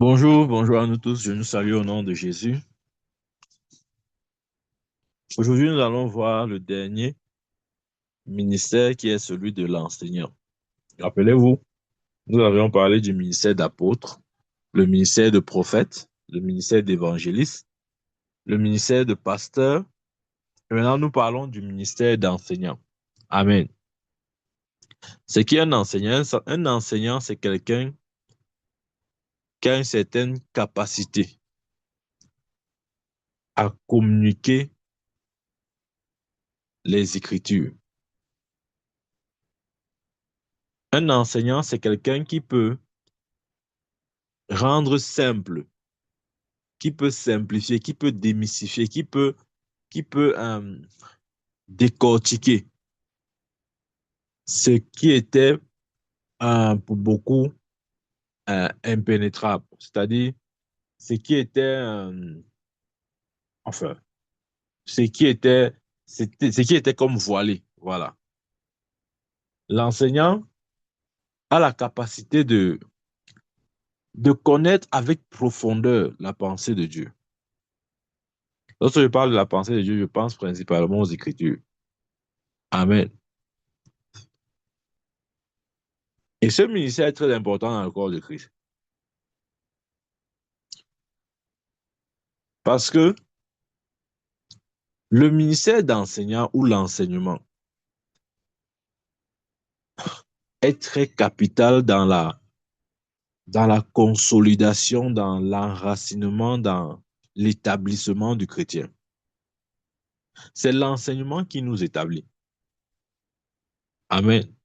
Bonjour, bonjour à nous tous. Je nous salue au nom de Jésus. Aujourd'hui, nous allons voir le dernier ministère qui est celui de l'enseignant. Rappelez-vous, nous avions parlé du ministère d'apôtre, le ministère de prophète, le ministère d'évangéliste, le ministère de pasteur. Et maintenant, nous parlons du ministère d'enseignant. Amen. Ce qui est un enseignant, c'est quelqu'un qui a une certaine capacité à communiquer les Écritures. Un enseignant, c'est quelqu'un qui peut rendre simple, qui peut simplifier, qui peut démystifier, qui peut décortiquer ce qui était pour beaucoup impénétrable, c'est-à-dire ce qui était, enfin, ce qui était, ce qui était comme voilé. Voilà. L'enseignant a la capacité de connaître avec profondeur la pensée de Dieu. Lorsque je parle de la pensée de Dieu, je pense principalement aux Écritures. Amen. Et ce ministère est très important dans le corps de Christ. Parce que le ministère d'enseignant ou l'enseignement est très capital dans la consolidation, dans l'enracinement, dans l'établissement du chrétien. C'est l'enseignement qui nous établit. Amen.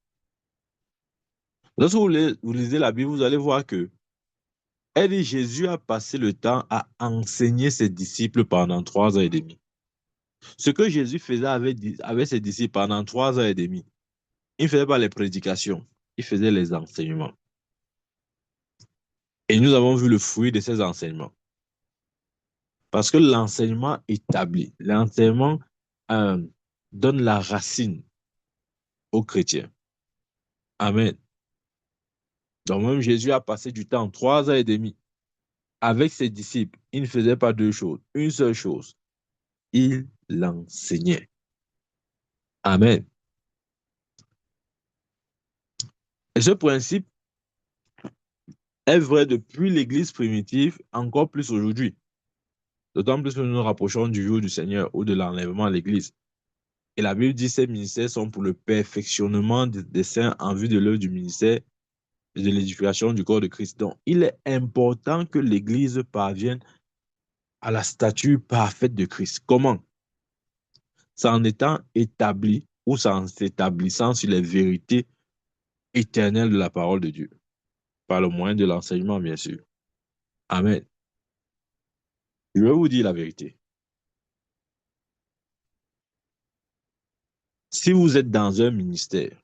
Lorsque vous lisez la Bible, vous allez voir que elle dit Jésus a passé le temps à enseigner ses disciples pendant 3 ans et demi. Ce que Jésus faisait avec ses disciples pendant 3 ans et demi, il ne faisait pas les prédications, il faisait les enseignements. Et nous avons vu le fruit de ces enseignements. Parce que l'enseignement établit, l'enseignement euh, donne la racine aux chrétiens. Amen. Donc même Jésus a passé du temps, 3 ans et demi, avec ses disciples. Il ne faisait pas deux choses, une seule chose. Il l'enseignait. Amen. Et ce principe est vrai depuis l'Église primitive, encore plus aujourd'hui. D'autant plus que nous nous rapprochons du jour du Seigneur ou de l'enlèvement à l'Église. Et la Bible dit que ces ministères sont pour le perfectionnement des saints en vue de l'œuvre du ministère et de l'édification du corps de Christ. Donc, il est important que l'Église parvienne à la stature parfaite de Christ. Comment? C'est en étant établi ou c'est en s'établissant sur les vérités éternelles de la parole de Dieu, par le moyen de l'enseignement, bien sûr. Amen. Je vais vous dire la vérité. Si vous êtes dans un ministère,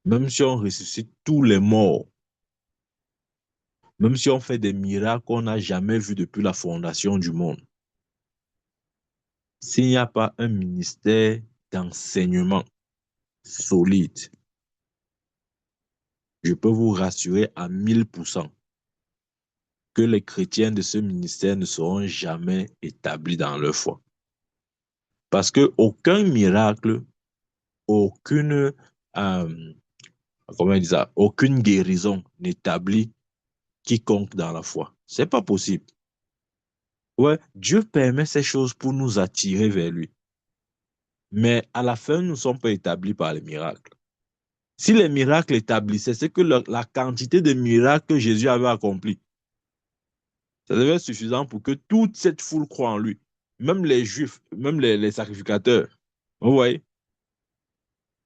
même si on ressuscite tous les morts, même si on fait des miracles qu'on n'a jamais vus depuis la fondation du monde, s'il n'y a pas un ministère d'enseignement solide, je peux vous rassurer à 1000% que les chrétiens de ce ministère ne seront jamais établis dans leur foi. Parce qu'aucun miracle, aucune, comment on dit ça, aucune guérison n'établit quiconque dans la foi. C'est pas possible. Ouais, Dieu permet ces choses pour nous attirer vers lui. Mais à la fin, nous ne sommes pas établis par les miracles. Si les miracles établissaient, c'est que la quantité de miracles que Jésus avait accomplis, ça devait être suffisant pour que toute cette foule croie en lui. Même les Juifs, même les sacrificateurs. Vous voyez,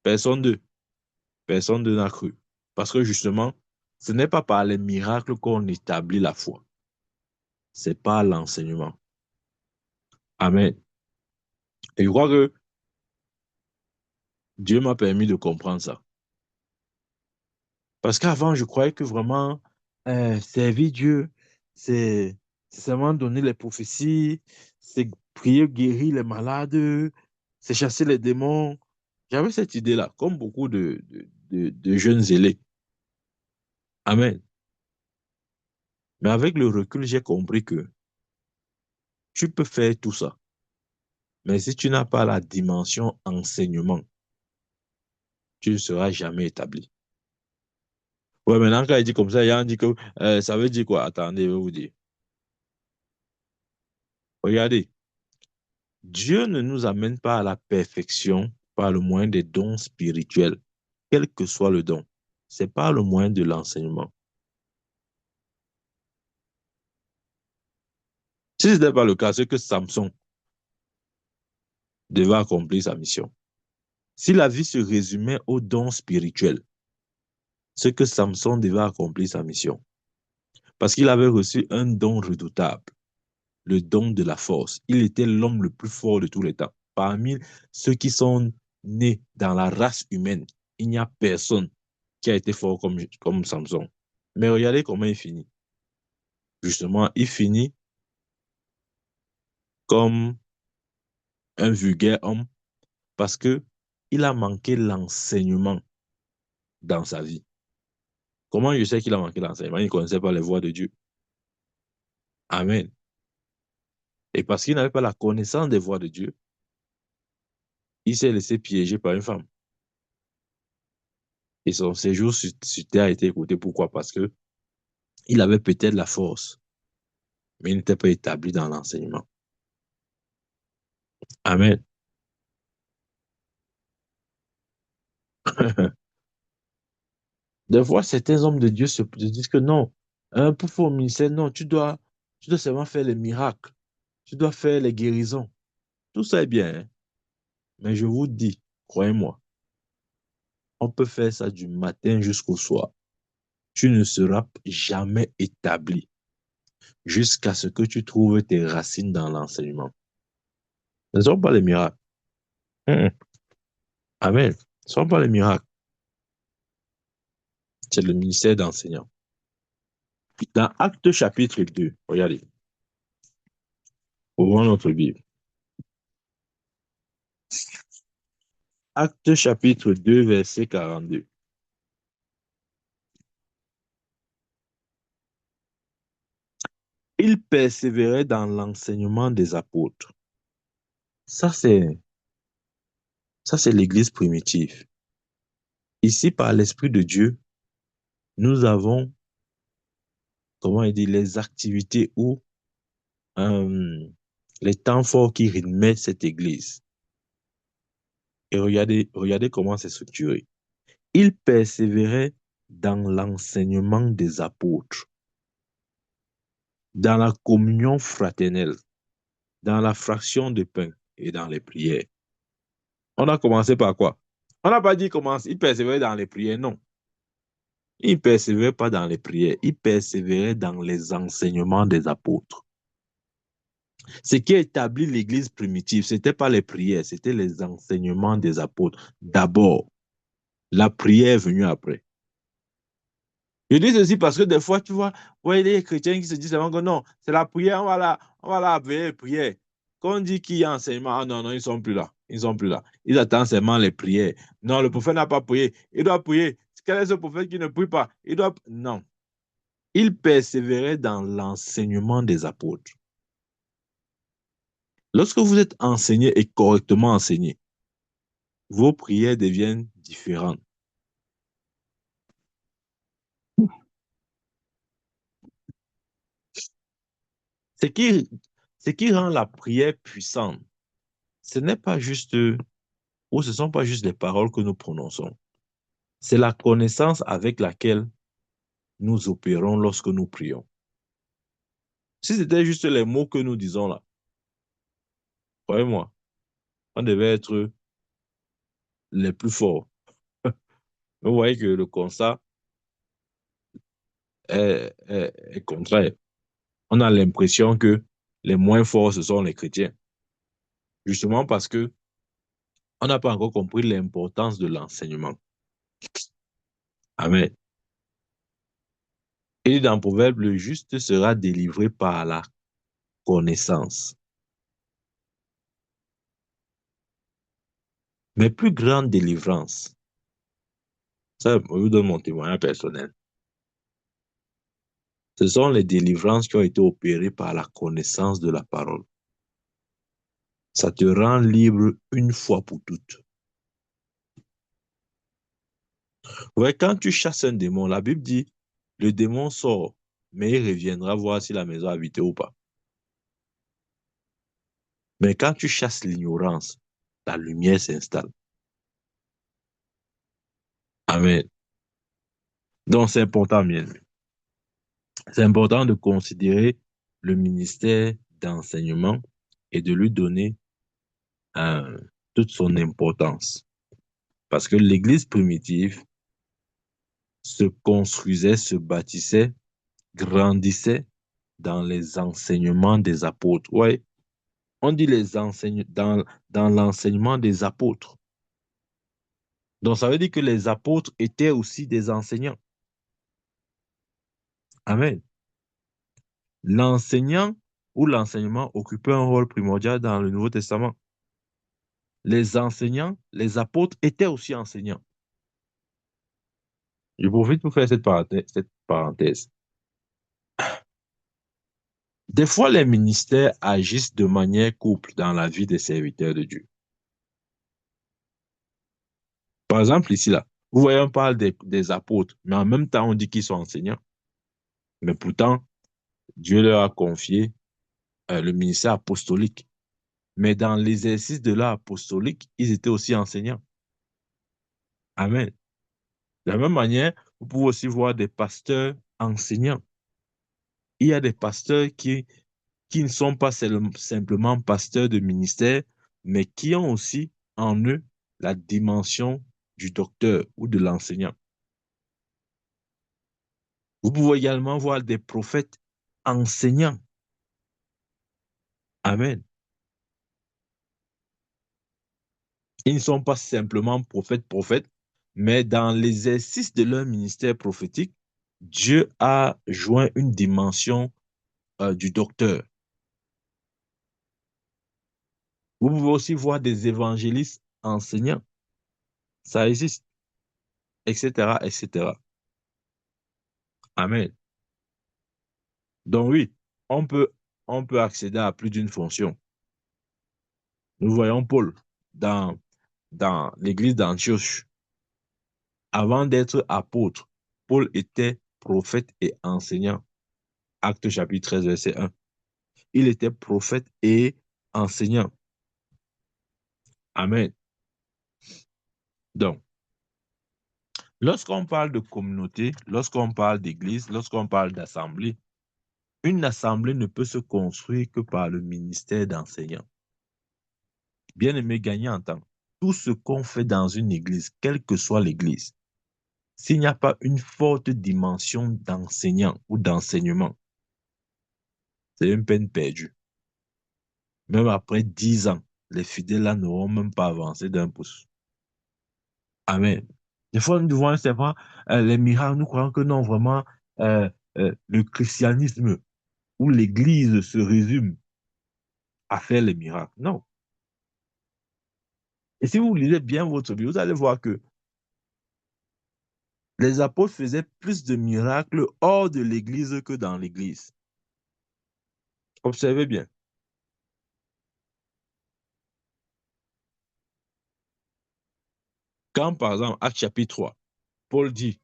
personne d'eux, personne d'eux n'a cru. Parce que justement, ce n'est pas par les miracles qu'on établit la foi. C'est par l'enseignement. Amen. Et je crois que Dieu m'a permis de comprendre ça. Parce qu'avant, je croyais que vraiment, servir Dieu, c'est c'est seulement donner les prophéties, c'est prier, guérir les malades, c'est chasser les démons. J'avais cette idée-là, comme beaucoup de jeunes zélés. Amen. Mais avec le recul, j'ai compris que tu peux faire tout ça. Mais si tu n'as pas la dimension enseignement, tu ne seras jamais établi. Ouais, maintenant, quand il dit comme ça, il y a un dit que ça veut dire quoi? Attendez, je vais vous dire. Regardez, Dieu ne nous amène pas à la perfection par le moyen des dons spirituels, quel que soit le don. C'est par le moyen de l'enseignement. Si ce n'était pas le cas, c'est que Samson devait accomplir sa mission. Si la vie se résumait aux dons spirituels, c'est que Samson devait accomplir sa mission. Parce qu'il avait reçu un don redoutable, le don de la force. Il était l'homme le plus fort de tous les temps. Parmi ceux qui sont nés dans la race humaine, il n'y a personne qui a été fort comme Samson. Mais regardez comment il finit. Justement, il finit comme un vulgaire homme parce que il a manqué l'enseignement dans sa vie. Comment je sais qu'il a manqué l'enseignement? Il ne connaissait pas les voies de Dieu. Amen. Et parce qu'il n'avait pas la connaissance des voies de Dieu, il s'est laissé piéger par une femme. Et son séjour sur terre a été écouté. Pourquoi? Parce que il avait peut-être la force, mais il n'était pas établi dans l'enseignement. Amen. Des fois, certains hommes de Dieu se disent que non, pour faire au ministère, non, tu dois seulement faire les miracles, tu dois faire les guérisons. Tout ça est bien, hein. Mais je vous dis, croyez-moi, on peut faire ça du matin jusqu'au soir. Tu ne seras jamais établi jusqu'à ce que tu trouves tes racines dans l'enseignement. Ce ne sont pas les miracles. Mm, mm. Amen. Ce ne sont pas les miracles. C'est le ministère d'enseignant. Dans Actes chapitre 2, regardez, ouvrons notre Bible. Actes chapitre 2, verset 42. Il persévérait dans l'enseignement des apôtres. Ça, c'est, ça, c'est l'église primitive. Ici, par l'Esprit de Dieu, nous avons, comment il dit, les activités ou euh, les temps forts qui rythmaient cette église. Et regardez comment c'est structuré. Il persévérait dans l'enseignement des apôtres, dans la communion fraternelle, dans la fraction de pain et dans les prières. On a commencé par quoi? On n'a pas dit comment il persévérait dans les prières, non. Il ne persévérait pas dans les prières, il persévérait dans les enseignements des apôtres. Ce qui a établi l'Église primitive, ce n'était pas les prières, c'était les enseignements des apôtres. D'abord, la prière est venue après. Je dis ceci parce que des fois, tu vois, ouais, les chrétiens qui se disent que non, c'est la prière, on va la veiller, prière. Quand on dit qu'il y a enseignement, ah non, non, ils ne sont plus là. Ils ne sont plus là. Ils attendent seulement les prières. Non, le prophète n'a pas prié. Il doit prier. Quel est ce prophète qui ne prie pas? Il doit. Non. Il persévérait dans l'enseignement des apôtres. Lorsque vous êtes enseigné et correctement enseigné, vos prières deviennent différentes. Ce qui, ce qui rend la prière puissante, ce n'est pas juste, ou ce ne sont pas juste les paroles que nous prononçons. C'est la connaissance avec laquelle nous opérons lorsque nous prions. Si c'était juste les mots que nous disons là, croyez-moi, on devait être les plus forts. Vous voyez que le constat est contraire. On a l'impression que les moins forts, ce sont les chrétiens. Justement parce que on n'a pas encore compris l'importance de l'enseignement. Amen. Et dans Proverbe, le juste sera délivré par la connaissance. Mais plus grande délivrance, ça, je vous donne mon témoignage personnel. Ce sont les délivrances qui ont été opérées par la connaissance de la parole. Ça te rend libre une fois pour toutes. Ouais, quand tu chasses un démon, la Bible dit, le démon sort, mais il reviendra voir si la maison est habitée ou pas. Mais quand tu chasses l'ignorance, la lumière s'installe. Amen. Donc c'est important, bien. C'est important de considérer le ministère d'enseignement et de lui donner euh, toute son importance. Parce que l'Église primitive se construisait, se bâtissait, grandissait dans les enseignements des apôtres. Ouais, on dit dans l'enseignement des apôtres. Donc ça veut dire que les apôtres étaient aussi des enseignants. Amen. L'enseignant ou l'enseignement occupait un rôle primordial dans le Nouveau Testament. Les enseignants, les apôtres étaient aussi enseignants. Je profite pour faire cette parenthèse. Des fois, les ministères agissent de manière couple dans la vie des serviteurs de Dieu. Par exemple, ici, là, vous voyez, on parle des apôtres, mais en même temps, on dit qu'ils sont enseignants. Mais pourtant, Dieu leur a confié le ministère apostolique. Mais dans l'exercice de l'art apostolique, ils étaient aussi enseignants. Amen. De la même manière, vous pouvez aussi voir des pasteurs enseignants. Il y a des pasteurs qui ne sont pas simplement pasteurs de ministère, mais qui ont aussi en eux la dimension du docteur ou de l'enseignant. Vous pouvez également voir des prophètes enseignants. Amen. Ils ne sont pas simplement prophètes, mais dans l'exercice de leur ministère prophétique, Dieu a joint une dimension du docteur. Vous pouvez aussi voir des évangélistes enseignants. Ça existe, etc., etc. Amen. Donc oui, on peut, on peut accéder à plus d'une fonction. Nous voyons Paul dans, dans l'église d'Antioche. Avant d'être apôtre, Paul était prophète et enseignant. Acte chapitre 13, verset 1. Il était prophète et enseignant. Amen. Donc, lorsqu'on parle de communauté, lorsqu'on parle d'église, lorsqu'on parle d'assemblée, une assemblée ne peut se construire que par le ministère d'enseignant. Bien-aimé gagnant en temps, tout ce qu'on fait dans une église, quelle que soit l'église, s'il n'y a pas une forte dimension d'enseignant ou d'enseignement, c'est une peine perdue. Même après 10 ans, les fidèles là n'auront même pas avancé d'un pouce. Amen. Des fois, nous devons savoir les miracles, nous croyons que non, vraiment, le christianisme ou l'église se résume à faire les miracles. Non. Et si vous lisez bien votre Bible, vous allez voir que les apôtres faisaient plus de miracles hors de l'église que dans l'église. Observez bien. Quand, par exemple, Acte chapitre 3, Paul dit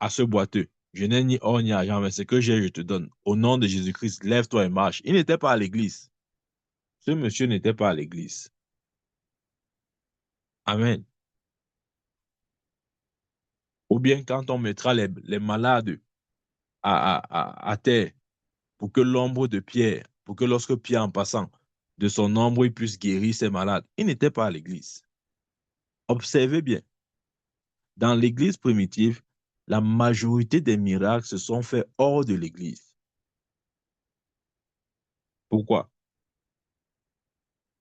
à ce boiteux, je n'ai ni or ni argent, mais ce que j'ai, je te donne. Au nom de Jésus-Christ, lève-toi et marche. Il n'était pas à l'église. Ce monsieur n'était pas à l'église. Amen. Ou bien quand on mettra les malades à terre pour que l'ombre de Pierre, pour que lorsque Pierre en passant, de son ombre, il puisse guérir ces malades. Il n'était pas à l'église. Observez bien. Dans l'église primitive, la majorité des miracles se sont faits hors de l'église. Pourquoi?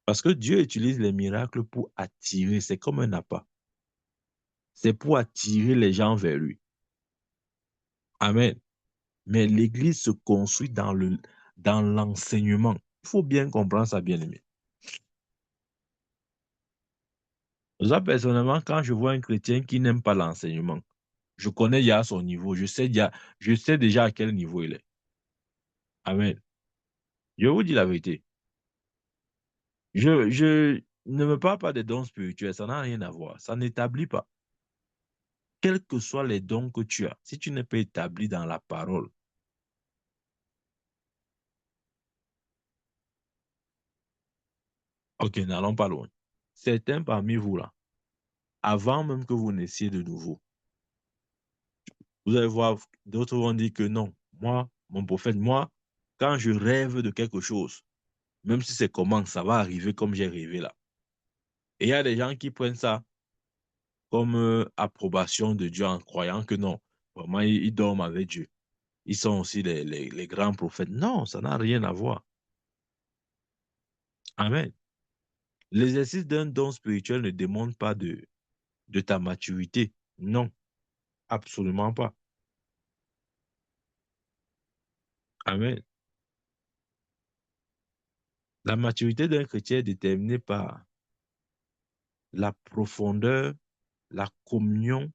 Parce que Dieu utilise les miracles pour attirer, c'est comme un appât. C'est pour attirer les gens vers lui. Amen. Mais l'église se construit dans l'enseignement. Il faut bien comprendre ça, bien aimé. Moi, personnellement, quand je vois un chrétien qui n'aime pas l'enseignement, je connais déjà son niveau, je sais déjà à quel niveau il est. Amen. Je vous dis la vérité. Je ne me parle pas des dons spirituels, ça n'a rien à voir. Ça n'établit pas. Quels que soient les dons que tu as, si tu n'es pas établi dans la parole, ok, n'allons pas loin. Certains parmi vous là, avant même que vous naissiez de nouveau, vous allez voir, d'autres vont dire que non, moi, mon prophète, moi, quand je rêve de quelque chose, même si c'est comment, ça va arriver comme j'ai rêvé là. Et il y a des gens qui prennent ça comme approbation de Dieu en croyant que non, vraiment, ils dorment avec Dieu. Ils sont aussi les grands prophètes. Non, ça n'a rien à voir. Amen. L'exercice d'un don spirituel ne demande pas de ta maturité. Non, absolument pas. Amen. La maturité d'un chrétien est déterminée par la profondeur, la communion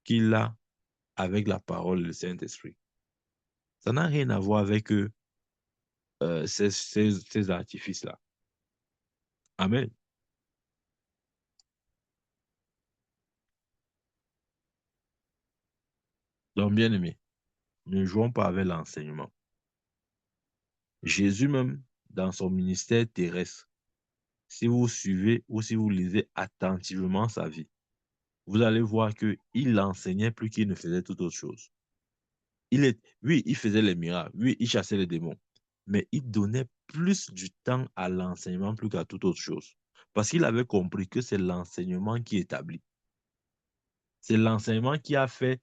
qu'il a avec la parole du Saint-Esprit. Ça n'a rien à voir avec ces artifices-là. Amen. Donc, bien aimé, ne jouons pas avec l'enseignement. Jésus même, dans son ministère terrestre, si vous suivez ou si vous lisez attentivement sa vie, vous allez voir qu'il enseignait plus qu'il ne faisait toute autre chose. Oui, il faisait les miracles, oui, il chassait les démons, mais il donnait plus du temps à l'enseignement plus qu'à toute autre chose. Parce qu'il avait compris que c'est l'enseignement qui établit. C'est l'enseignement qui a fait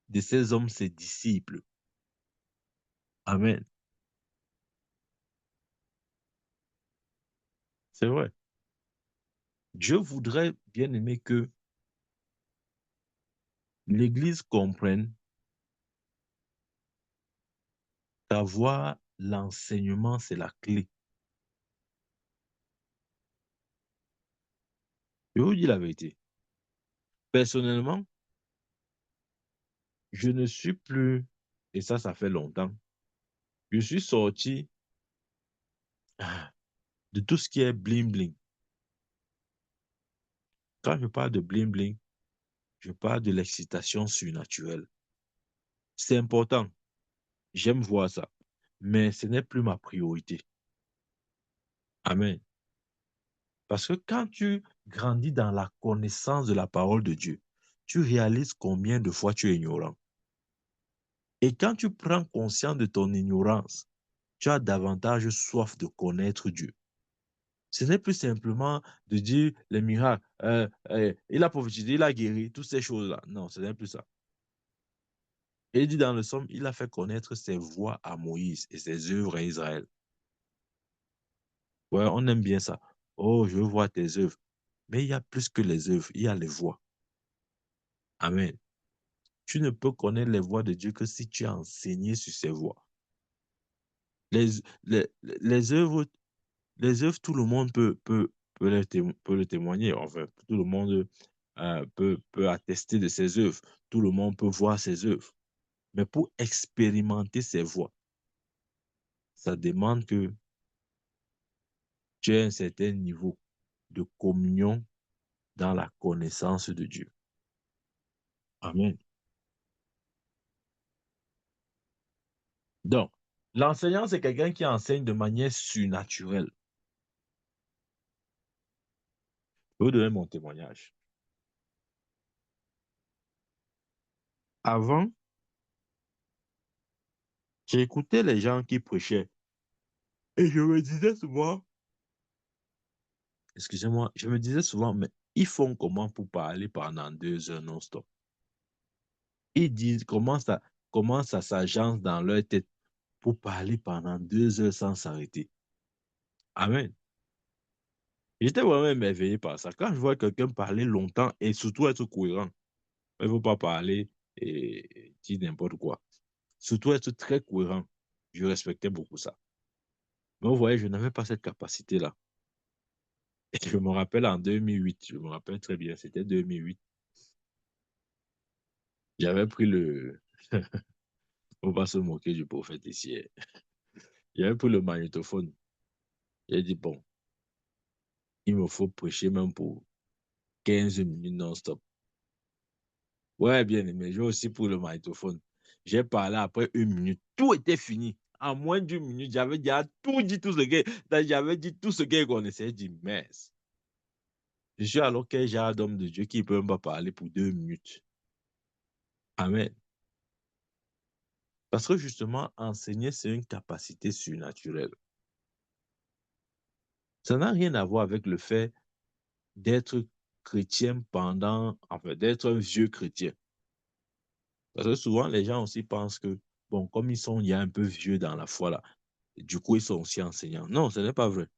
de ces hommes ses disciples. Amen. C'est vrai. Dieu voudrait bien aimer que l'Église comprenne qu'avoir l'enseignement, c'est la clé. Je vous dis la vérité. Personnellement, je ne suis plus, et ça fait longtemps, je suis sorti de tout ce qui est bling-bling. Quand je parle de bling-bling, je parle de l'excitation surnaturelle. C'est important, j'aime voir ça, mais ce n'est plus ma priorité. Amen. Parce que quand tu grandis dans la connaissance de la parole de Dieu, tu réalises combien de fois tu es ignorant. Et quand tu prends conscience de ton ignorance, tu as davantage soif de connaître Dieu. Ce n'est plus simplement de dire les miracles, il a prophétisé, il a guéri, toutes ces choses-là. Non, ce n'est plus ça. Et il dit dans le Somme, il a fait connaître ses voies à Moïse et ses œuvres à Israël. Ouais, on aime bien ça. Oh, je veux voir tes œuvres. Mais il y a plus que les œuvres, il y a les voies. Amen. Tu ne peux connaître les voies de Dieu que si tu as enseigné sur ses voies. Les, les œuvres, tout le monde peut le témoigner. Enfin, tout le monde peut attester de ses œuvres. Tout le monde peut voir ses œuvres. Mais pour expérimenter ses voies, ça demande que tu aies un certain niveau de communion dans la connaissance de Dieu. Amen. Donc, l'enseignant, c'est quelqu'un qui enseigne de manière surnaturelle. Je vais vous donner mon témoignage. Avant, j'écoutais les gens qui prêchaient et je me disais souvent, excusez-moi, je me disais souvent, mais ils font comment pour parler pendant 2 heures non-stop? Ils disent comment ça s'agence dans leur tête pour parler pendant 2 heures sans s'arrêter. Amen. J'étais vraiment émerveillé par ça. Quand je vois quelqu'un parler longtemps et surtout être cohérent, il ne faut pas parler et dire n'importe quoi. Surtout être très cohérent. Je respectais beaucoup ça. Mais vous voyez, je n'avais pas cette capacité-là. Et je me rappelle en 2008, je me rappelle très bien, c'était 2008. J'avais pris On va se moquer du prophète ici. Il avait pris le magnétophone. Il a dit, bon, il me faut prêcher même pour 15 minutes non-stop. Ouais, bien aimé, j'ai aussi pris le magnétophone. J'ai parlé après 1 minute. Tout était fini. En moins d'une minute, j'avais déjà tout dit, tout ce que j'avais dit, tout ce qu'il connaissait. J'ai dit, mais je suis alors quel genre d'homme de Dieu qui ne peut même pas parler pour 2 minutes. Amen. Parce que justement, enseigner, c'est une capacité surnaturelle. Ça n'a rien à voir avec le fait d'être chrétien enfin, d'être un vieux chrétien. Parce que souvent, les gens aussi pensent que, bon, comme il y a un peu vieux dans la foi, là, du coup, ils sont aussi enseignants. Non, ce n'est pas vrai.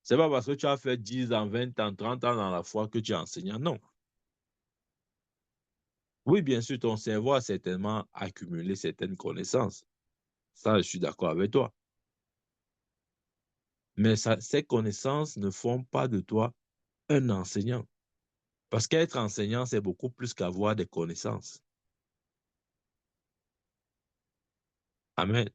C'est pas parce que tu as fait 10 ans, 20 ans, 30 ans dans la foi que tu es enseignant. Non. Oui, bien sûr, ton cerveau a certainement accumulé certaines connaissances. Ça, je suis d'accord avec toi. Mais ces connaissances ne font pas de toi un enseignant. Parce qu'être enseignant, c'est beaucoup plus qu'avoir des connaissances. Amen.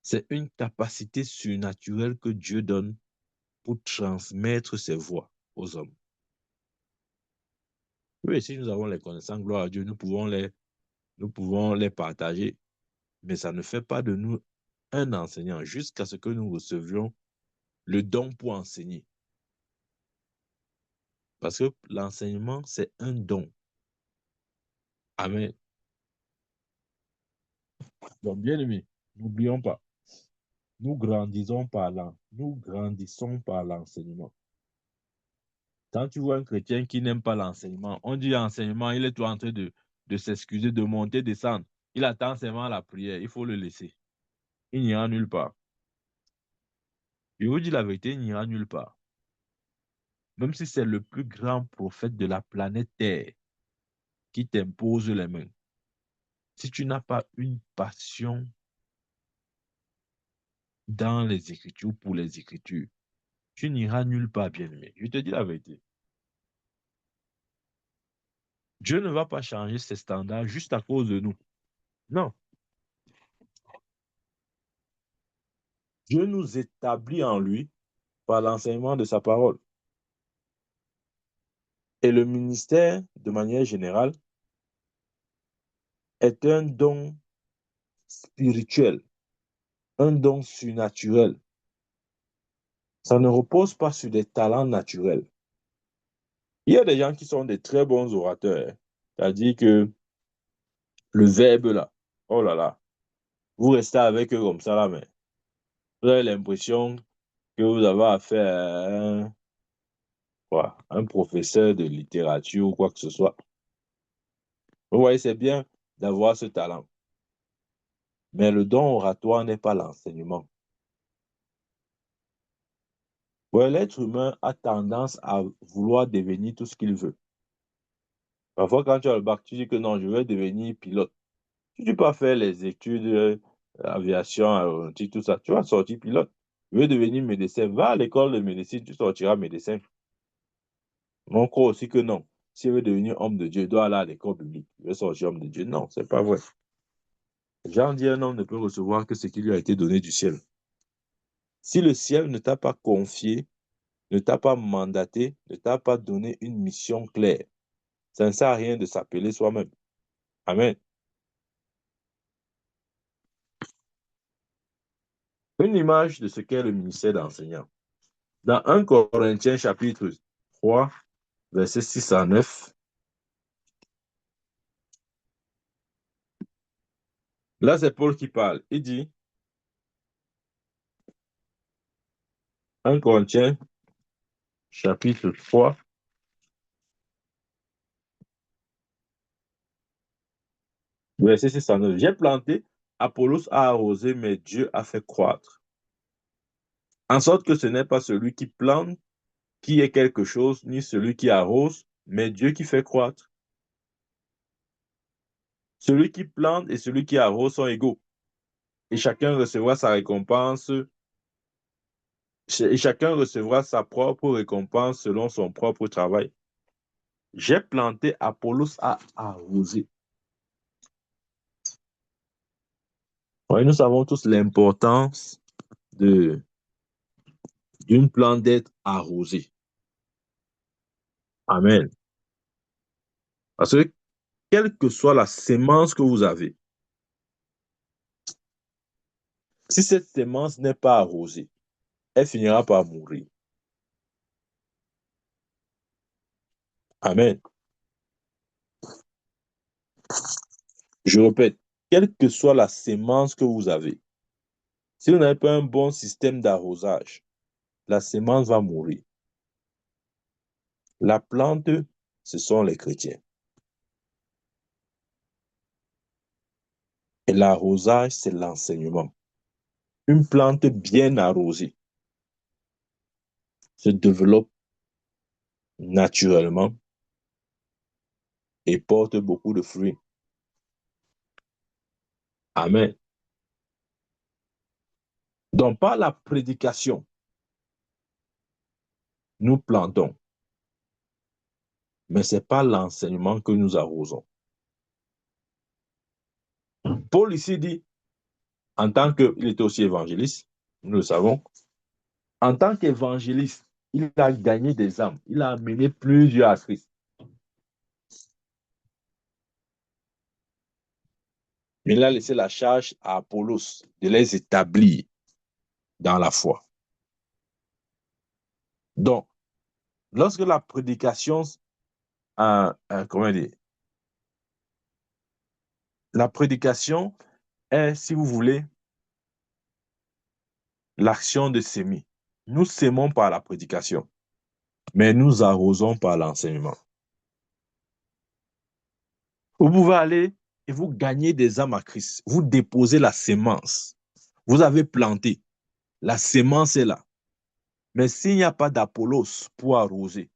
C'est une capacité surnaturelle que Dieu donne pour transmettre ses voix aux hommes. Oui, si nous avons les connaissances, gloire à Dieu, nous pouvons les partager, mais ça ne fait pas de nous un enseignant jusqu'à ce que nous recevions le don pour enseigner. Parce que l'enseignement, c'est un don. Amen. Donc, bien aimé, n'oublions pas, nous grandissons par l'enseignement. Quand tu vois un chrétien qui n'aime pas l'enseignement, on dit l'enseignement, il est tout en train de s'excuser, de monter, descendre. Il attend seulement la prière, il faut le laisser. Il n'ira nulle part. Je vous dis la vérité, il n'ira nulle part. Même si c'est le plus grand prophète de la planète Terre qui t'impose les mains. Si tu n'as pas une passion dans les Écritures, pour les Écritures, tu n'iras nulle part, bien-aimé. Je te dis la vérité. Dieu ne va pas changer ses standards juste à cause de nous. Non. Dieu nous établit en lui par l'enseignement de sa parole. Et le ministère, de manière générale, est un don spirituel, un don surnaturel. Ça ne repose pas sur des talents naturels. Il y a des gens qui sont des très bons orateurs, hein. C'est-à-dire que le verbe là, oh là là, vous restez avec eux comme ça là, mais vous avez l'impression que vous avez affaire à un professeur de littérature ou quoi que ce soit. Vous voyez, c'est bien d'avoir ce talent. Mais le don oratoire n'est pas l'enseignement. Ouais, l'être humain a tendance à vouloir devenir tout ce qu'il veut. Parfois, quand tu as le bac, tu dis que non, je veux devenir pilote. Tu ne peux pas faire les études, aviation, aéronautique, tout ça. Tu vas sortir pilote. Je veux devenir médecin. Va à l'école de médecine, tu sortiras médecin. On croit aussi que non. Si je veux devenir homme de Dieu, il doit aller à l'école publique. Je veux sortir homme de Dieu. Non, c'est pas vrai. Jean dit un homme ne peut recevoir que ce qui lui a été donné du ciel. Si le ciel ne t'a pas confié, ne t'a pas mandaté, ne t'a pas donné une mission claire, ça ne sert à rien de s'appeler soi-même. Amen. Une image de ce qu'est le ministère d'enseignant. Dans 1 Corinthiens chapitre 3, versets 6 à 9, là c'est Paul qui parle. Il dit, 1 Corinthiens chapitre 3, verset 6 à 9. J'ai planté, Apollos a arrosé, mais Dieu a fait croître. En sorte que ce n'est pas celui qui plante qui est quelque chose, ni celui qui arrose, mais Dieu qui fait croître. Celui qui plante et celui qui arrose sont égaux. Et chacun recevra sa récompense, et chacun recevra sa propre récompense selon son propre travail. J'ai planté, Apollos a arrosé. Oui, nous savons tous l'importance d'une plante d'être arrosée. Amen. Parce que quelle que soit la sémence que vous avez, si cette sémence n'est pas arrosée, elle finira par mourir. Amen. Je répète, quelle que soit la sémence que vous avez, si vous n'avez pas un bon système d'arrosage, la sémence va mourir. La plante, ce sont les chrétiens. Et l'arrosage, c'est l'enseignement. Une plante bien arrosée se développe naturellement et porte beaucoup de fruits. Amen. Donc, par la prédication, nous plantons, mais ce n'est pas l'enseignement que nous arrosons. Paul ici dit, en tant qu'il était aussi évangéliste, nous le savons, en tant qu'évangéliste, il a gagné des âmes, il a amené plusieurs à Christ. Il a laissé la charge à Apollos de les établir dans la foi. Donc, lorsque la prédication, comment dire, la prédication est, si vous voulez, l'action de s'aimer. Nous s'aimons par la prédication, mais nous arrosons par l'enseignement. Vous pouvez aller et vous gagnez des âmes à Christ. Vous déposez la sémence. Vous avez planté. La sémence est là. Mais s'il n'y a pas d'Apollos pour arroser,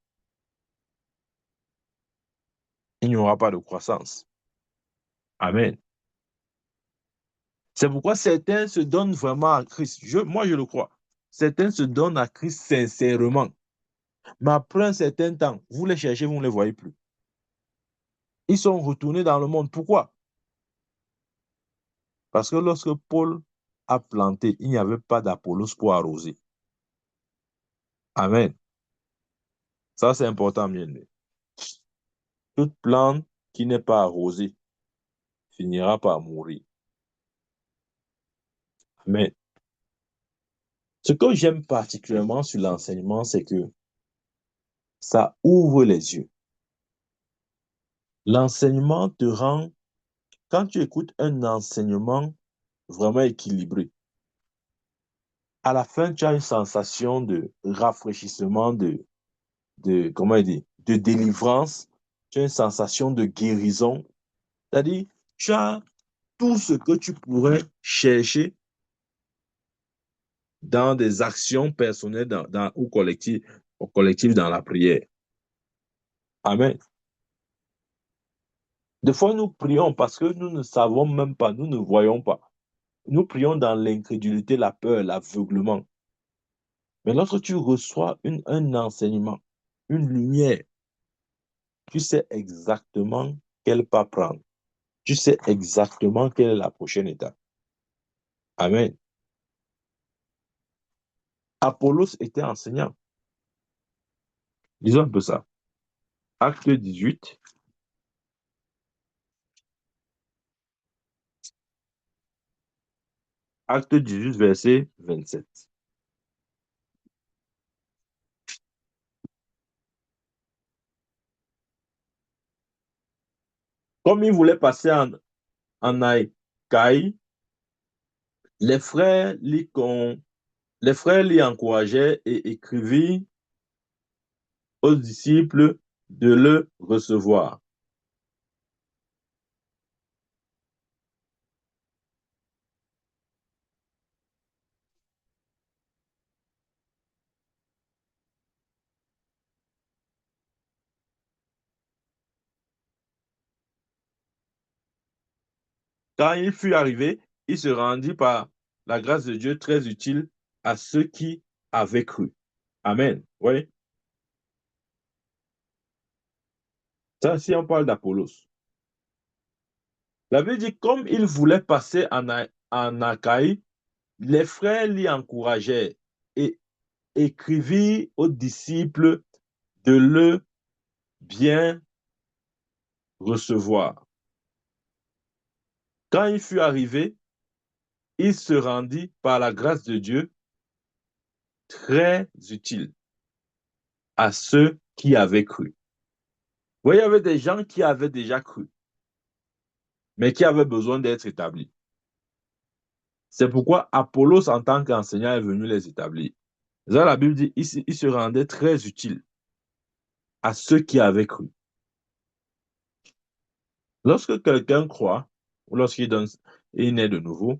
il n'y aura pas de croissance. Amen. C'est pourquoi certains se donnent vraiment à Christ. Moi, je le crois. Certains se donnent à Christ sincèrement. Mais après un certain temps, vous les cherchez, vous ne les voyez plus. Ils sont retournés dans le monde. Pourquoi? Parce que lorsque Paul a planté, il n'y avait pas d'Apollos pour arroser. Amen. Ça, c'est important, bien aimé. Toute plante qui n'est pas arrosée finira par mourir. Amen. Ce que j'aime particulièrement sur l'enseignement, c'est que ça ouvre les yeux. L'enseignement te rend, quand tu écoutes un enseignement vraiment équilibré, à la fin, tu as une sensation de rafraîchissement, comment dire, de délivrance, tu as une sensation de guérison. C'est-à-dire, tu as tout ce que tu pourrais chercher dans des actions personnelles ou collectives dans la prière. Amen. Des fois, nous prions parce que nous ne savons même pas, nous ne voyons pas. Nous prions dans l'incrédulité, la peur, l'aveuglement. Mais lorsque tu reçois un enseignement, une lumière, tu sais exactement quel pas prendre. Tu sais exactement quelle est la prochaine étape. Amen. Apollos était enseignant. Disons un peu ça. Acte 18. Acte 18, verset 27. Comme il voulait passer en Aïkaï, les frères l'y encourageaient et écrivirent aux disciples de le recevoir. Quand il fut arrivé, il se rendit par la grâce de Dieu très utile à ceux qui avaient cru. Amen. Oui. Ça, si on parle d'Apollos. La Bible dit, comme il voulait passer en Achaïe, les frères l'y encourageaient et écrivirent aux disciples de le bien recevoir. Quand il fut arrivé, il se rendit par la grâce de Dieu très utile à ceux qui avaient cru. Vous voyez, il y avait des gens qui avaient déjà cru, mais qui avaient besoin d'être établis. C'est pourquoi Apollos, en tant qu'enseignant, est venu les établir. Ça, la Bible dit il se rendait très utile à ceux qui avaient cru. Lorsque quelqu'un croit, ou il naît de nouveau,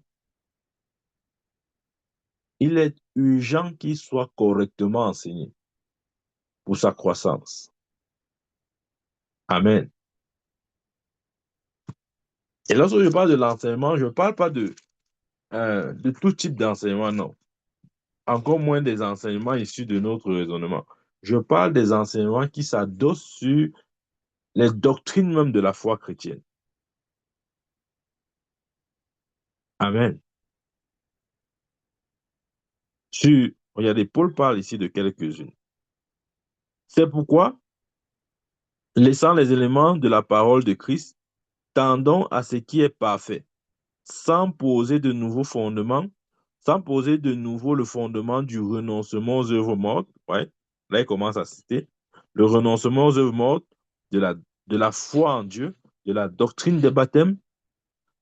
il est urgent qu'il soit correctement enseigné pour sa croissance. Amen. Et lorsque je parle de l'enseignement, je ne parle pas de tout type d'enseignement, non. Encore moins des enseignements issus de notre raisonnement. Je parle des enseignements qui s'adossent sur les doctrines même de la foi chrétienne. Amen. Regardez, Paul parle ici de quelques-unes. C'est pourquoi, laissant les éléments de la parole de Christ, tendons à ce qui est parfait, sans poser de nouveaux fondements, sans poser de nouveau le fondement du renoncement aux œuvres mortes. Ouais, là, il commence à citer le renoncement aux œuvres mortes, de la foi en Dieu, de la doctrine des baptêmes,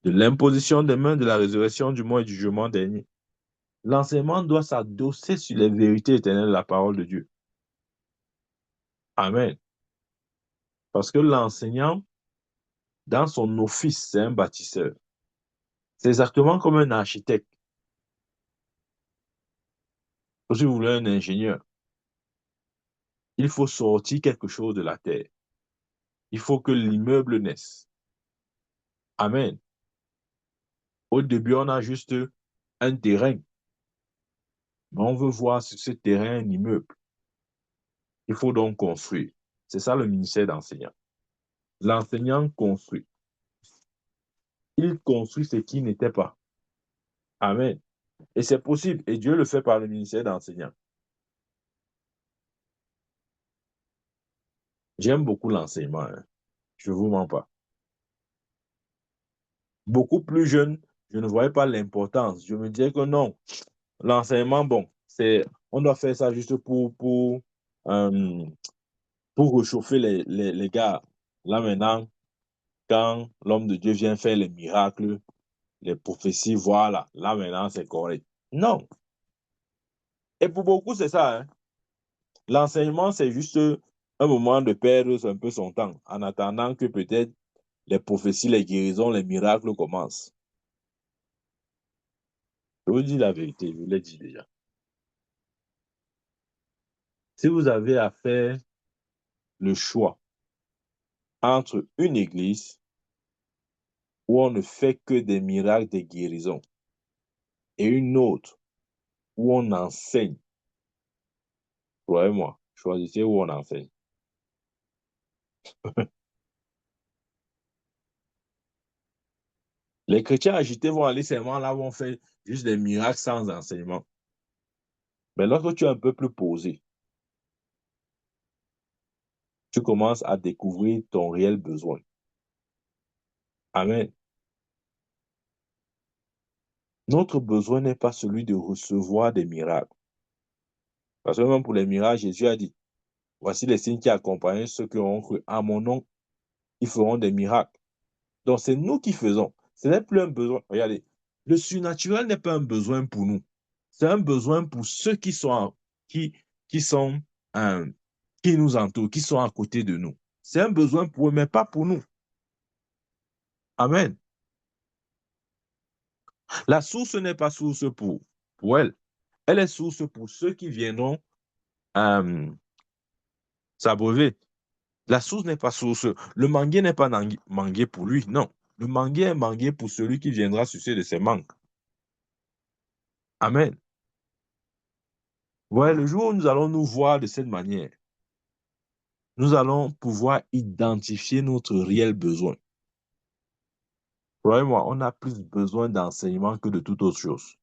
de l'imposition des mains, de la résurrection du mort et du jugement dernier. L'enseignement doit s'adosser sur les vérités éternelles de la parole de Dieu. Amen. Parce que l'enseignant, dans son office, c'est un bâtisseur. C'est exactement comme un architecte. Si vous voulez un ingénieur, il faut sortir quelque chose de la terre. Il faut que l'immeuble naisse. Amen. Au début, on a juste un terrain. Mais on veut voir sur ce terrain un immeuble. Il faut donc construire. C'est ça le ministère d'enseignant. L'enseignant construit. Il construit ce qui n'était pas. Amen. Et c'est possible. Et Dieu le fait par le ministère d'enseignant. J'aime beaucoup l'enseignement. Hein. Je ne vous mens pas. Beaucoup plus jeune, je ne voyais pas l'importance. Je me disais que non, l'enseignement, bon, on doit faire ça juste euh, pour réchauffer les gars. Là maintenant, quand l'homme de Dieu vient faire les miracles, les prophéties, voilà, là maintenant c'est correct. Non. Et pour beaucoup, c'est ça. Hein. L'enseignement, c'est juste un moment de perdre un peu son temps, en attendant que peut-être les prophéties, les guérisons, les miracles commencent. Je vous dis la vérité, je vous l'ai dit déjà. Si vous avez à faire le choix entre une église où on ne fait que des miracles, des guérisons, et une autre où on enseigne, croyez-moi, choisissez où on enseigne. Les chrétiens agités vont aller seulement là où on fait juste des miracles sans enseignement. Mais lorsque tu es un peu plus posé, tu commences à découvrir ton réel besoin. Amen. Notre besoin n'est pas celui de recevoir des miracles. Parce que même pour les miracles, Jésus a dit, voici les signes qui accompagnent ceux qui ont cru à mon nom, ils feront des miracles. Donc, c'est nous qui faisons. Ce n'est plus un besoin. Regardez, le surnaturel n'est pas un besoin pour nous. C'est un besoin pour ceux qui sont, euh, qui nous entourent, qui sont à côté de nous. C'est un besoin pour eux, mais pas pour nous. Amen. La source n'est pas source pour elle. Elle est source pour ceux qui viendront euh, s'abreuver. La source n'est pas source. Le manguier n'est pas manguier pour lui, non. Le manguier est manguier pour celui qui viendra sucer de ses mangues. Amen. Ouais, le jour où nous allons nous voir de cette manière, nous allons pouvoir identifier notre réel besoin. Croyez-moi, on a plus besoin d'enseignement que de toute autre chose.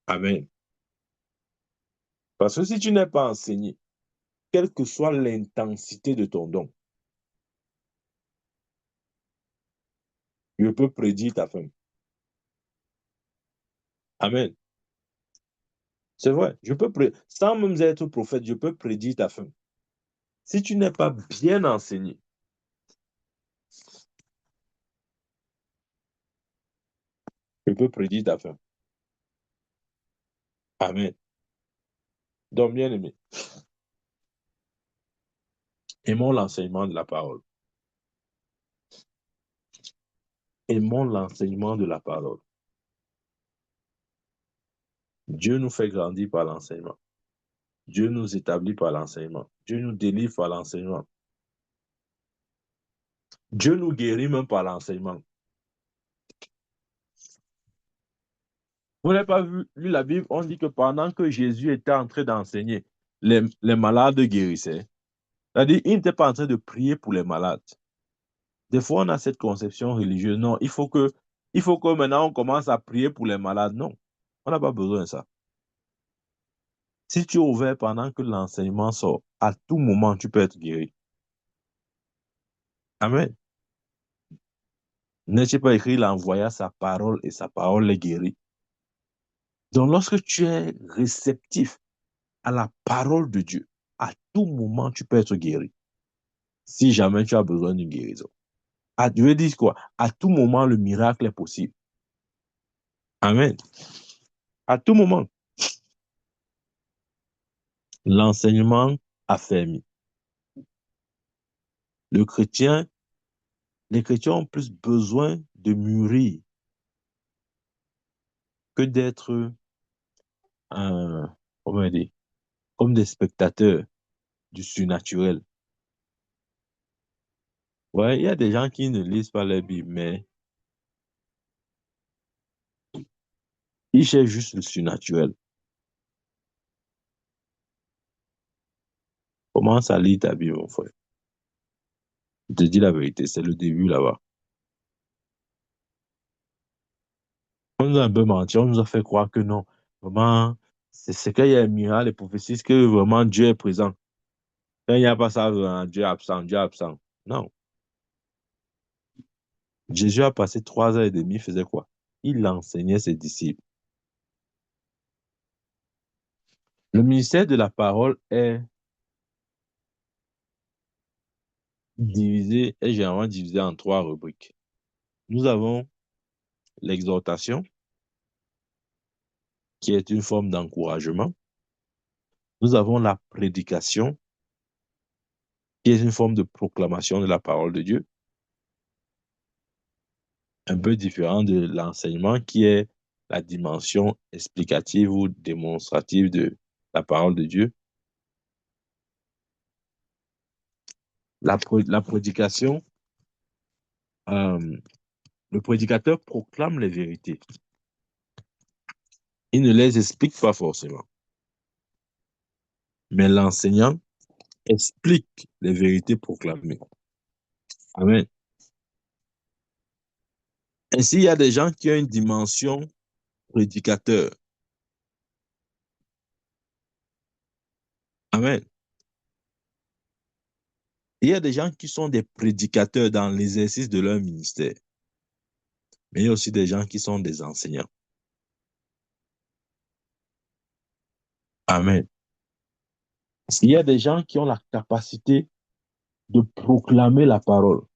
Amen. Parce que si tu n'es pas enseigné, quelle que soit l'intensité de ton don, je peux prédire ta fin. Amen. C'est vrai, sans même être prophète, je peux prédire ta fin. Si tu n'es pas bien enseigné, je peux prédire ta fin. Amen. Donc, bien aimé, aimons l'enseignement de la parole. Aimons l'enseignement de la parole. Dieu nous fait grandir par l'enseignement. Dieu nous établit par l'enseignement. Dieu nous délivre par l'enseignement. Dieu nous guérit même par l'enseignement. Vous n'avez pas lu la Bible, on dit que pendant que Jésus était en train d'enseigner, les malades guérissaient. C'est-à-dire, il n'était pas en train de prier pour les malades. Des fois, on a cette conception religieuse. Non, il faut que maintenant on commence à prier pour les malades. Non, on n'a pas besoin de ça. Si tu es ouvert pendant que l'enseignement sort, à tout moment, tu peux être guéri. Amen. N'est-ce pas écrit, il envoya sa parole et sa parole les guérit. Donc, lorsque tu es réceptif à la parole de Dieu, à tout moment, tu peux être guéri. Si jamais tu as besoin d'une guérison. Je veux dire quoi? À tout moment, le miracle est possible. Amen. À tout moment. L'enseignement affermi. Le chrétien, les chrétiens ont plus besoin de mûrir que d'être, comment dire, comme des spectateurs du surnaturel. Ouais, il y a des gens qui ne lisent pas la Bible, mais ils cherchent juste le surnaturel. Commence à lire ta Bible, mon frère. Je te dis la vérité, c'est le début là-bas. On nous a un peu menti, on nous a fait croire que non. Vraiment, c'est qu'il y a un miracle, les prophéties, que vraiment Dieu est présent. Quand il n'y a pas ça, Dieu est absent, Dieu est absent. Non. Jésus a passé 3 heures et demie, il faisait quoi? Il enseignait ses disciples. Le ministère de la parole est généralement divisé en 3 rubriques. Nous avons l'exhortation, qui est une forme d'encouragement. Nous avons la prédication, qui est une forme de proclamation de la parole de Dieu, un peu différent de l'enseignement, qui est la dimension explicative ou démonstrative de la parole de Dieu. La prédication, le prédicateur proclame les vérités. Il ne les explique pas forcément. Mais l'enseignant explique les vérités proclamées. Amen. Ainsi, il y a des gens qui ont une dimension prédicateur. Amen. Il y a des gens qui sont des prédicateurs dans l'exercice de leur ministère. Mais il y a aussi des gens qui sont des enseignants. Amen. Il y a des gens qui ont la capacité de proclamer la parole.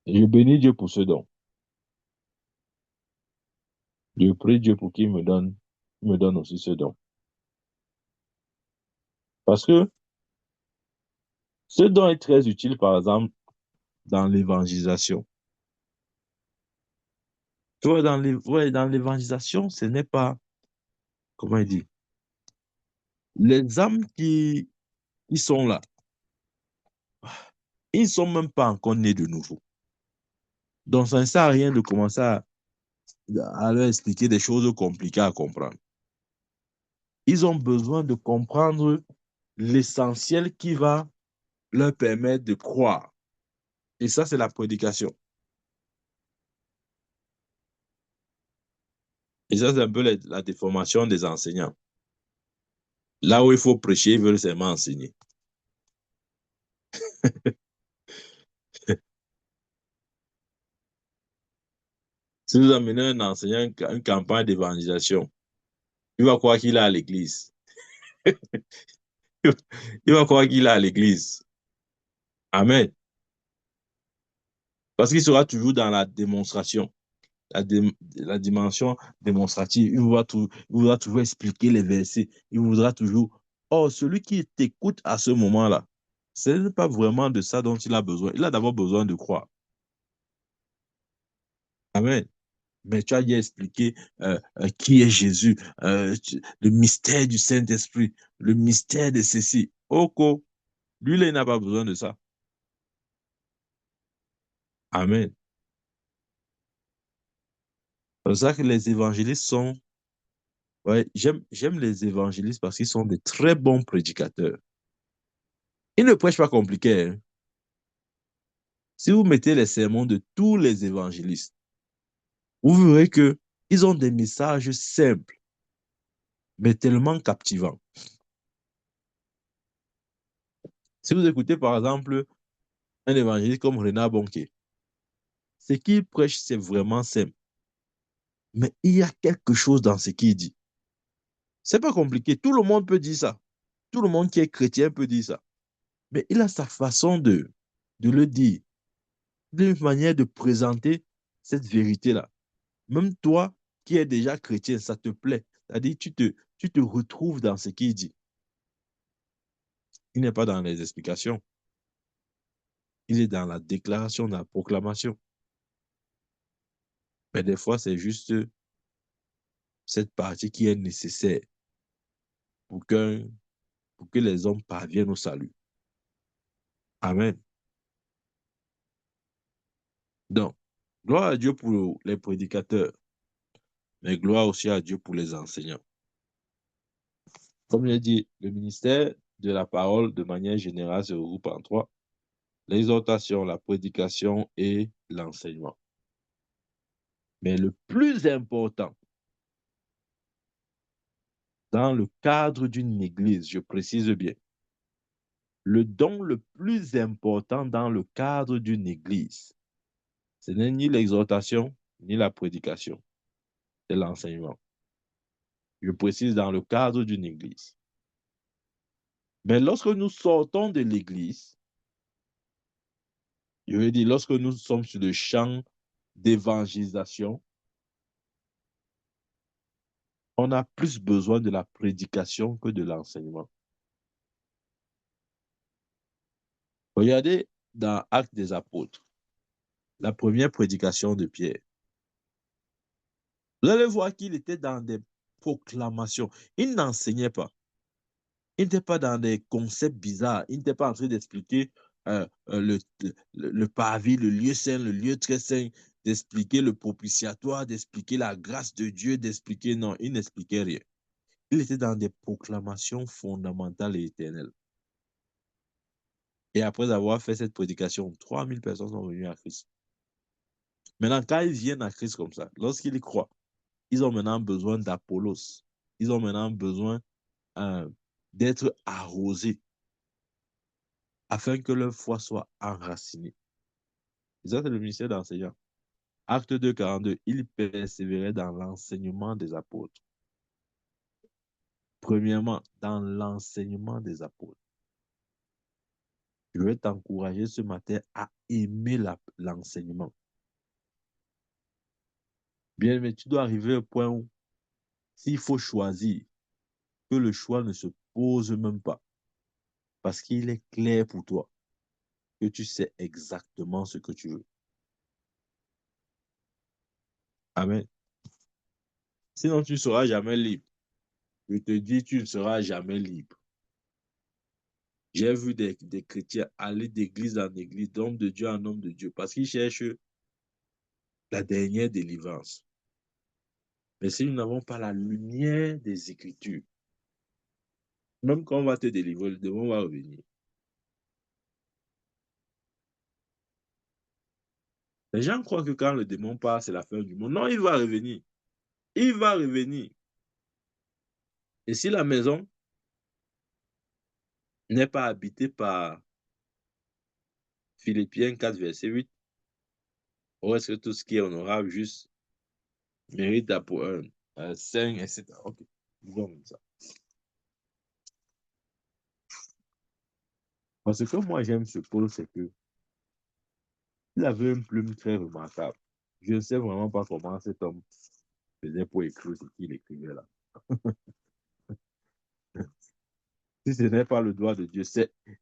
Et je bénis Dieu pour ce don. Je prie Dieu pour qu'il me donne aussi ce don. Parce que ce don est très utile, par exemple, dans l'évangélisation. Tu vois, dans l'évangélisation, ce n'est pas, comment il dit, les âmes qui sont là, ils ne sont même pas encore nés de nouveau. Donc, ça ne sert à rien de commencer à leur expliquer des choses compliquées à comprendre. Ils ont besoin de comprendre l'essentiel qui va leur permettre de croire. Et ça, c'est la prédication. Et ça, c'est un peu la déformation des enseignants. Là où il faut prêcher, ils veulent seulement enseigner. Si vous amenez un enseignant une campagne d'évangélisation, il va croire qu'il est à l'église. Il va croire qu'il est à l'église. Amen. Parce qu'il sera toujours dans la démonstration, la dimension démonstrative. Il voudra toujours expliquer les versets. Il voudra toujours. Or, celui qui t'écoute à ce moment-là, ce n'est pas vraiment de ça dont il a besoin. Il a d'abord besoin de croire. Amen. Mais tu as déjà expliqué qui est Jésus, le mystère du Saint-Esprit, le mystère de ceci. Oko, lui, là, il n'a pas besoin de ça. Amen. C'est pour ça que les évangélistes sont. Ouais, j'aime les évangélistes parce qu'ils sont de très bons prédicateurs. Ils ne prêchent pas compliqué, hein. Si vous mettez les sermons de tous les évangélistes, vous verrez que ils ont des messages simples, mais tellement captivants. Si vous écoutez par exemple un évangéliste comme Renard Bonquet, ce qu'il prêche, c'est vraiment simple. Mais il y a quelque chose dans ce qu'il dit. C'est pas compliqué. Tout le monde peut dire ça. Tout le monde qui est chrétien peut dire ça. Mais il a sa façon de le dire, d'une manière de présenter cette vérité-là. Même toi qui es déjà chrétien, ça te plaît. C'est-à-dire, tu te retrouves dans ce qu'il dit. Il n'est pas dans les explications. Il est dans la déclaration, dans la proclamation. Mais des fois, c'est juste cette partie qui est nécessaire pour pour que les hommes parviennent au salut. Amen. Donc, gloire à Dieu pour les prédicateurs, mais gloire aussi à Dieu pour les enseignants. Comme j'ai dit, le ministère de la parole, de manière générale, se regroupe en trois: l'exhortation, la prédication et l'enseignement. Mais le plus important, dans le cadre d'une église, je précise bien, le don le plus important dans le cadre d'une église, ce n'est ni l'exhortation, ni la prédication, c'est l'enseignement. Je précise dans le cadre d'une église. Mais lorsque nous sortons de l'église, je veux dire, lorsque nous sommes sur le champ d'évangélisation, on a plus besoin de la prédication que de l'enseignement. Regardez dans Actes des Apôtres, la première prédication de Pierre. Vous allez voir qu'il était dans des proclamations. Il n'enseignait pas. Il n'était pas dans des concepts bizarres. Il n'était pas en train d'expliquer le parvis, le lieu saint, le lieu très saint, d'expliquer le propitiatoire, d'expliquer la grâce de Dieu, d'expliquer... Non, il n'expliquait rien. Il était dans des proclamations fondamentales et éternelles. Et après avoir fait cette prédication, 3000 personnes sont venues à Christ. Maintenant, quand ils viennent à Christ comme ça, lorsqu'ils y croient, ils ont maintenant besoin d'Apollos. Ils ont maintenant besoin euh, d'être arrosés afin que leur foi soit enracinée. Et ça, c'est le ministère d'enseignant. Acte 2, 42, il persévérait dans l'enseignement des apôtres. Premièrement, dans l'enseignement des apôtres. Je vais t'encourager ce matin à aimer l'enseignement. Bien, mais tu dois arriver au point où, s'il faut choisir, que le choix ne se pose même pas, parce qu'il est clair pour toi, que tu sais exactement ce que tu veux. Amen. Sinon, tu ne seras jamais libre. Je te dis, tu ne seras jamais libre. J'ai vu des chrétiens aller d'église en église, d'homme de Dieu en homme de Dieu, parce qu'ils cherchent la dernière délivrance. Mais si nous n'avons pas la lumière des Écritures, Même quand on va te délivrer, le démon va revenir. Les gens croient que quand le démon part, c'est la fin du monde. Non, il va revenir. Il va revenir. Et si la maison n'est pas habitée par Philippiens 4, verset 8, ou est-ce que tout ce qui est honorable, juste, mérite pour un saint, etc. Ok, disons comme ça. Parce que moi, j'aime ce Paul, c'est que il avait une plume très remarquable. Je ne sais vraiment pas comment cet homme faisait pour écrire ce qu'il écrivait là. Si ce n'est pas le doigt de Dieu,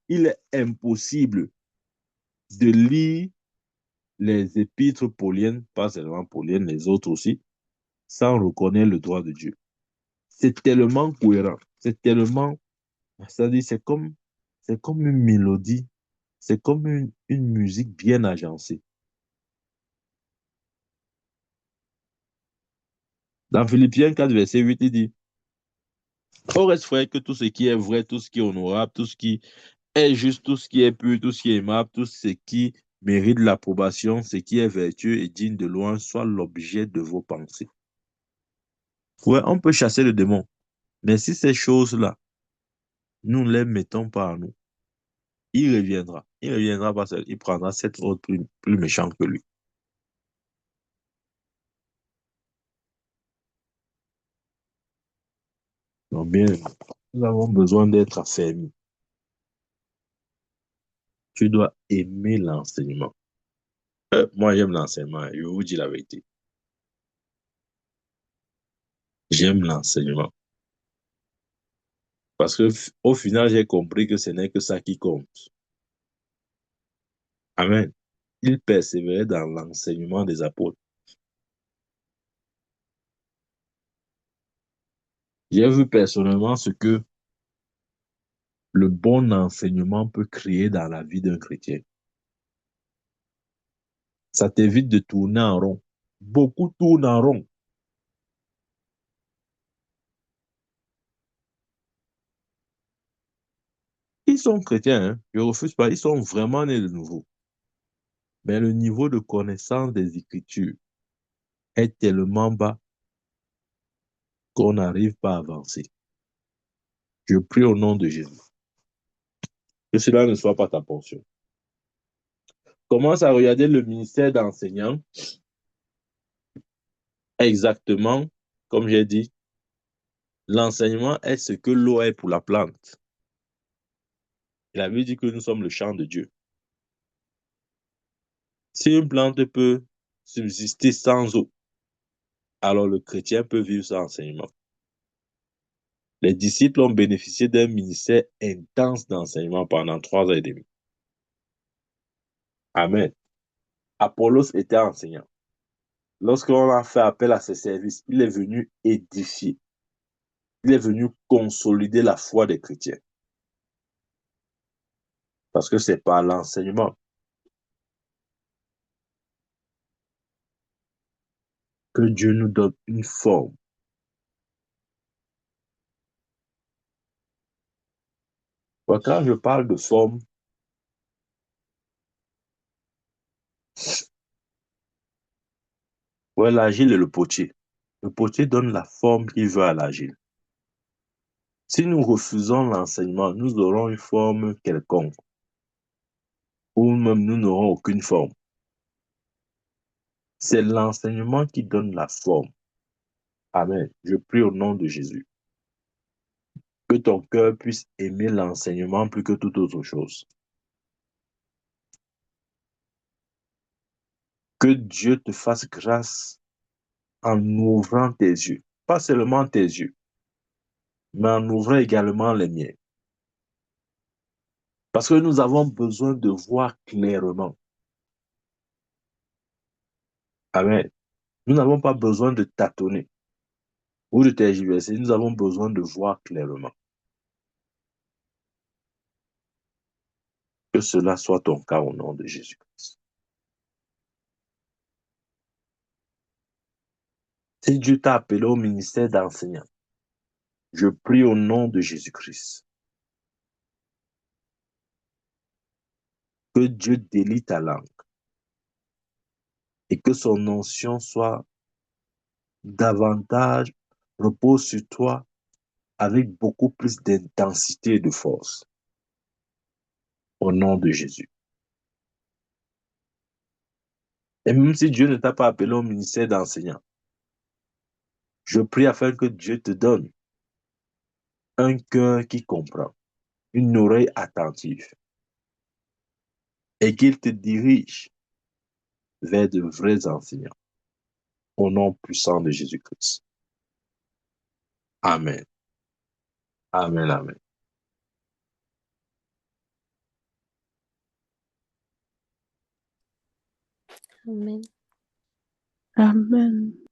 il est impossible de lire les épîtres pauliennes, pas seulement pauliennes, les autres aussi, sans reconnaître le doigt de Dieu. C'est tellement cohérent, c'est tellement, c'est-à-dire c'est comme une mélodie, c'est comme une musique bien agencée. Dans Philippiens 4, verset 8, il dit, au reste, frère, que tout ce qui est vrai, tout ce qui est honorable, tout ce qui est juste, tout ce qui est pur, tout ce qui est aimable, tout ce qui mérite l'approbation, ce qui est vertueux et digne de louange, soit l'objet de vos pensées. Ouais, on peut chasser le démon, mais si ces choses-là, nous ne les mettons pas en nous, il reviendra. Il reviendra parce qu'il prendra cet autre plus méchant que lui. Donc, bien, nous avons besoin d'être affermis. Tu dois aimer l'enseignement. Moi, j'aime l'enseignement. Je vous dis la vérité. J'aime l'enseignement. Parce que au final, j'ai compris que ce n'est que ça qui compte. Amen. Il persévérait dans l'enseignement des apôtres. J'ai vu personnellement ce que le bon enseignement peut créer dans la vie d'un chrétien. Ça t'évite de tourner en rond. Beaucoup tournent en rond. Ils sont chrétiens, hein. Je ne refuse pas, ils sont vraiment nés de nouveau. Mais le niveau de connaissance des Écritures est tellement bas qu'on n'arrive pas à avancer. Je prie au nom de Jésus. Que cela ne soit pas ta portion. Commence à regarder le ministère d'enseignant exactement, comme j'ai dit, l'enseignement est ce que l'eau est pour la plante. La Bible dit que nous sommes le champ de Dieu. Si une plante peut subsister sans eau, alors le chrétien peut vivre sans enseignement. Les disciples ont bénéficié d'un ministère intense d'enseignement pendant 3 ans et demi. Amen. Apollos était enseignant. Lorsqu'on a fait appel à ses services, il est venu édifier. Il est venu consolider la foi des chrétiens. Parce que c'est par l'enseignement que Dieu nous donne une forme. Quand je parle de forme, ouais, l'argile est le potier. Le potier donne la forme qu'il veut à l'argile. Si nous refusons l'enseignement, nous aurons une forme quelconque, ou même nous n'aurons aucune forme. C'est l'enseignement qui donne la forme. Amen. Je prie au nom de Jésus. Que ton cœur puisse aimer l'enseignement plus que toute autre chose. Que Dieu te fasse grâce en ouvrant tes yeux. Pas seulement tes yeux, mais en ouvrant également les miens. Parce que nous avons besoin de voir clairement. Amen. Nous n'avons pas besoin de tâtonner ou de tergiverser. Nous avons besoin de voir clairement. Que cela soit ton cas au nom de Jésus-Christ. Si Dieu t'a appelé au ministère d'enseignant, je prie au nom de Jésus-Christ Que Dieu délie ta langue et que son onction soit davantage, repose sur toi avec beaucoup plus d'intensité et de force. Au nom de Jésus. Et même si Dieu ne t'a pas appelé au ministère d'enseignant, je prie afin que Dieu te donne un cœur qui comprend, une oreille attentive, et qu'il te dirige vers de vrais enseignants. Au nom puissant de Jésus-Christ. Amen. Amen, amen. Amen. Amen.